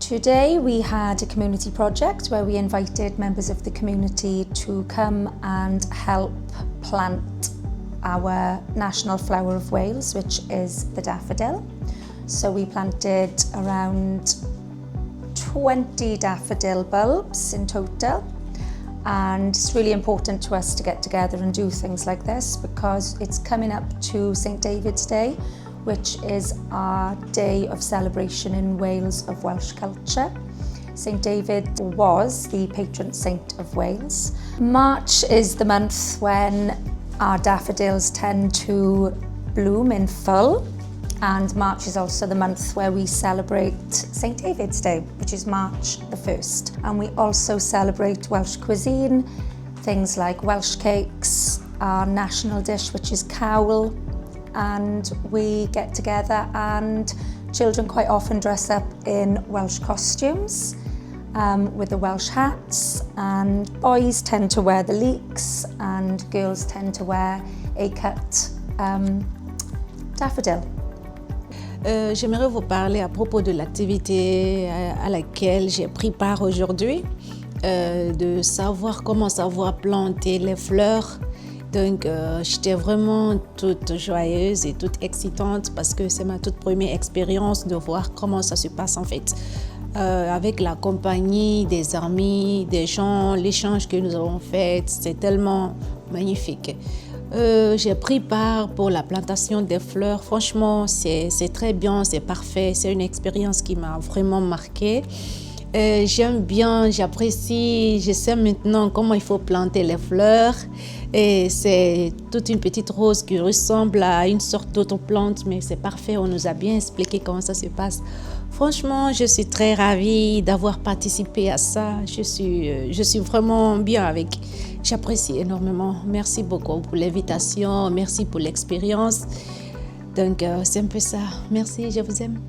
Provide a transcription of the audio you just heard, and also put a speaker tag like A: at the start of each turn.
A: Today we had a community project where we invited members of the community to come and help plant our national flower of Wales, which is the daffodil. So we planted around 20 daffodil bulbs in total, and it's really important to us to get together and do things like this because it's coming up to St David's Day, which is our day of celebration in Wales of Welsh culture. St David was the patron saint of Wales. March is the month when our daffodils tend to bloom in full, and March is also the month where we celebrate St David's Day, which is March the 1st. And we also celebrate Welsh cuisine, things like Welsh cakes, our national dish which is cawl, and we get together and children quite often dress up in Welsh costumes with the Welsh hats, and boys tend to wear the leeks and girls tend to wear a cut daffodil.
B: J'aimerais vous parler à propos de l'activité à laquelle j'ai pris part aujourd'hui, de comment savoir planter les fleurs. Donc, j'étais vraiment toute joyeuse et toute excitante parce que c'est ma toute première expérience de voir comment ça se passe en fait. Avec la compagnie, des amis, des gens, l'échange que nous avons fait, c'est tellement magnifique. J'ai pris part pour la plantation des fleurs. Franchement, c'est très bien, c'est parfait. C'est une expérience qui m'a vraiment marquée. J'aime bien, j'apprécie, je sais maintenant comment il faut planter les fleurs. Et c'est toute une petite rose qui ressemble à une sorte d'autre plante, mais c'est parfait, on nous a bien expliqué comment ça se passe. Franchement, je suis très ravie d'avoir participé à ça. Je suis vraiment bien avec. J'apprécie énormément. Merci beaucoup pour l'invitation, merci pour l'expérience. Donc, c'est un peu ça. Merci, je vous aime.